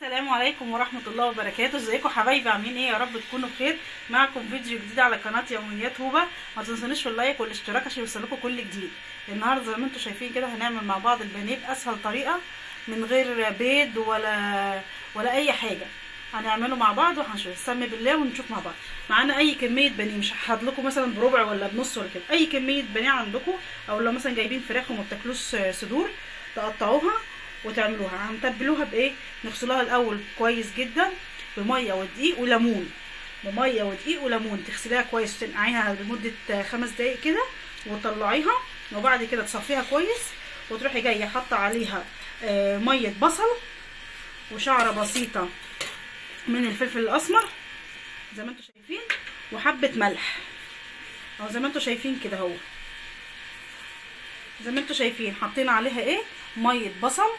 السلام عليكم ورحمة الله وبركاته. ازيكم حبايبي؟ عاملين ايه؟ يا رب تكونوا بخير. معكم فيديو جديد على قناة يوميات هوبة. ما تنسونيش في اللايك والاشتراك عشان يوصلكم كل جديد. النهارده زي ما انتم شايفين كده هنعمل مع بعض البانيه باسهل طريقة، من غير بيض ولا اي حاجة. هنعمله مع بعض وهنشوف. نسمي بالله ونشوف مع بعض. معانا اي كمية بانيه، مش هحط لكم مثلا بربع ولا بنص ولا كده، اي كمية بانيه عندكم، او لو مثلا جايبين فراخ وما بتاكلوش صدور تقطعوها وتعملوها. هنتبلوها بايه؟ نغسلوها الاول كويس جدا بميه ودقيق وليمون، بميه ودقيق وليمون. تغسليها كويس وتنقعيها لمده 5 دقايق كده وتطلعيها، وبعد كده تصفيها كويس وتروحي جايه حاطه عليها ميه بصل وشعره بسيطه من الفلفل الاسمر زي ما انتم شايفين، وحبه ملح اهو زي ما انتم شايفين كده. اهو زي ما انتم شايفين حطينا عليها ايه؟ ميه بصل،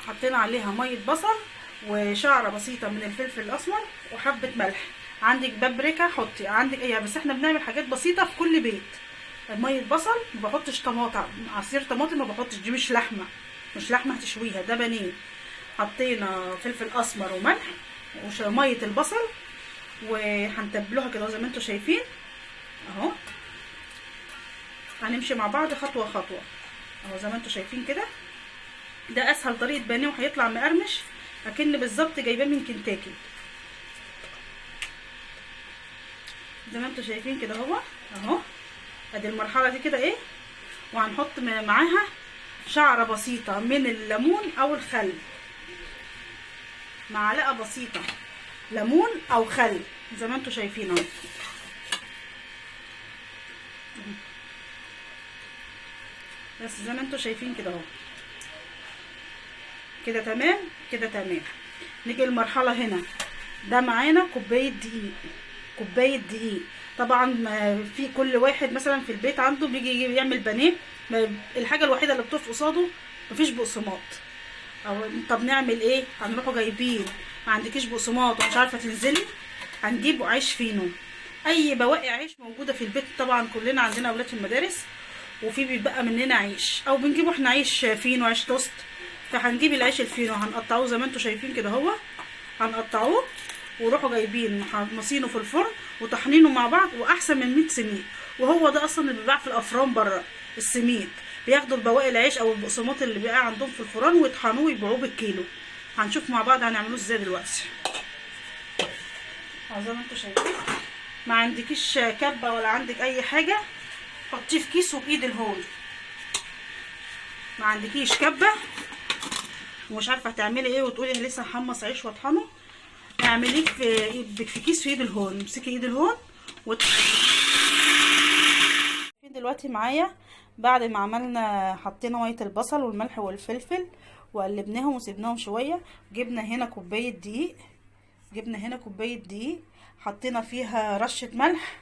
حطينا عليها ميه بصل وشعره بسيطه من الفلفل الاسمر وحبه ملح. عندك بابريكا حطي، عندك ايه، بس احنا بنعمل حاجات بسيطه في كل بيت. ميه بصل، ما بحطش طماطم، عصير طماطم ما بحطش، دي مش لحمه، مش لحمه هتشويها، ده بانيه. حطينا فلفل اسمر وملح وميه البصل، وهنتبلوها كده زي ما انتم شايفين اهو. هنمشي مع بعض خطوه خطوه اهو زي ما انتم شايفين كده. ده اسهل طريقه بانيه وهيطلع مقرمش اكن بالظبط جايباه من كنتاكي زي ما انتم شايفين كده. اهو ادي المرحله دي كده ايه. وهنحط معاها شعره بسيطه من الليمون او الخل، معلقه بسيطه ليمون او خل زي ما انتم شايفين اهو. بس زي ما انتم شايفين كده اهو، كده تمام، كده تمام. نيجي المرحله هنا، ده معانا كوبايه دقيق، كوبايه دقيق. طبعا في كل واحد مثلا في البيت عنده بيجي يعمل بانيه، الحاجه الوحيده اللي بتقف قصاده مفيش بقسماط. او طب نعمل ايه؟ هنروحوا جايبين، ما عندكيش بقسماط ومش عارفه تنزلي، هنجيب عيش فينو، اي بواقي عيش موجوده في البيت. طبعا كلنا عندنا اولاد في المدارس وفي بيبقى مننا عيش، او بنجيبه احنا عيش فينو، عيش توست. فهنجيب العيش الفينو هنقطعوه زي ما انتم شايفين كده اهو، هنقطعوه وروحوا جايبين محمصينه في الفرن وطحنينه مع بعض، واحسن من 100 سميد. وهو ده اصلا اللي بيباع في الافران بره، السميد. بياخدوا البواقي العيش او البقسماط اللي بيبقى عندهم في الفران ويطحنوه ويبيعوه بالكيلو. هنشوف مع بعض هنعملوه ازاي دلوقتي. زي ما انتم شايفين، ما عندكيش كبه ولا عندك اي حاجه، حطيه في كيس وبايد الهون. ما عندكيش كبه ومش عارفه هتعملي ايه وتقولي انا لسه هحمص عيش واطحنه، اعمليه في كيس في ايد الهون. امسكي ايد الهون دلوقتي معايا بعد ما عملنا، حطينا ميه البصل والملح والفلفل وقلبناهم وسيبناهم شويه. جبنا هنا كوبايه دقيق، حطينا فيها رشه ملح،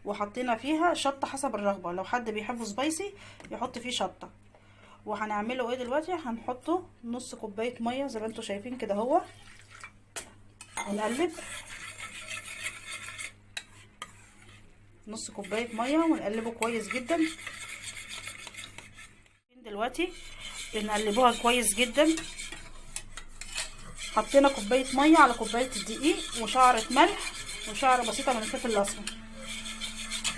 وحطينا فيها شطه حسب الرغبه. لو حد بيحبه سبايسي يحط فيه شطه. وهنعمله ايه دلوقتي؟ هنحطه نص كوبايه ميه زي ما انتم شايفين كده اهو. هنقلب نص كوبايه ميه ونقلبه كويس جدا. دلوقتي بنقلبوها كويس جدا. حطينا كوبايه ميه على كوبايه الدقيق وشعره ملح وشعره بسيطه من الفلفل الاسمر.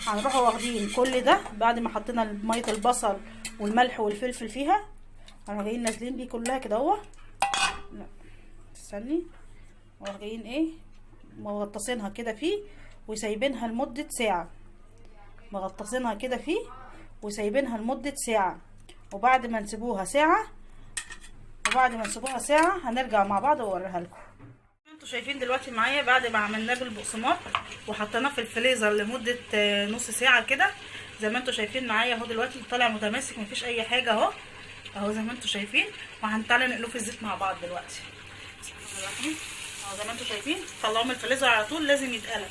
هنروحوا واخدين كل ده بعد ما حطينا ميه البصل والملح والفلفل فيها، هنروح جايين نازلين بيه كلها كده اهو. لا استني، وراح جايين ايه مغطسينها كده فيه وسايبينها لمده ساعه. مغطسينها كده فيه وسايبينها لمده ساعه. وبعد ما نسيبوها ساعه هنرجع مع بعض واوريها لكم. انتوا شايفين دلوقتي معايا بعد ما عملناه بالبقسماط وحطيناه في الفريزر لمده نص ساعه كده، زي ما انتوا شايفين معايا اهو. دلوقتي طالع متماسك مفيش اي حاجه اهو، اهو زي ما انتوا شايفين. وهنطلع نقلوه في الزيت مع بعض دلوقتي. اهو زي ما انتوا شايفين، طلعوه من الفريزر على طول، لازم يتقلب.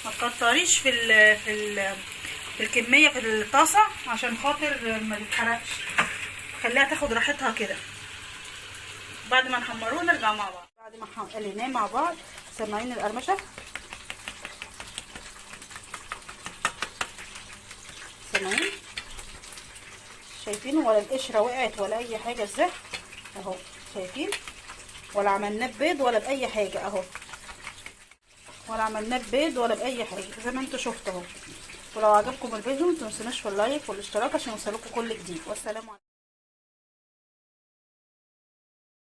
ما تكتريش في الكميه في الطاسه عشان خاطر ما تتحرقش، خليها تاخد راحتها كده. بعد ما نحمروه نرجع مع بعض. بعد ما قليناه مع بعض، سامعين القرمشه؟ سامعين؟ شايفين؟ ولا القشره وقعت ولا اي حاجه ازاي اهو، شايفين؟ ولا عملناه ببيض ولا باي حاجه اهو، ولا عملناه ببيض ولا باي حاجه زي ما انتوا شفتوا اهو. ولو عجبكم الفيديو متنسوناش في اللايك والاشتراك عشان يوصلكم كل جديد. والسلام عليكم.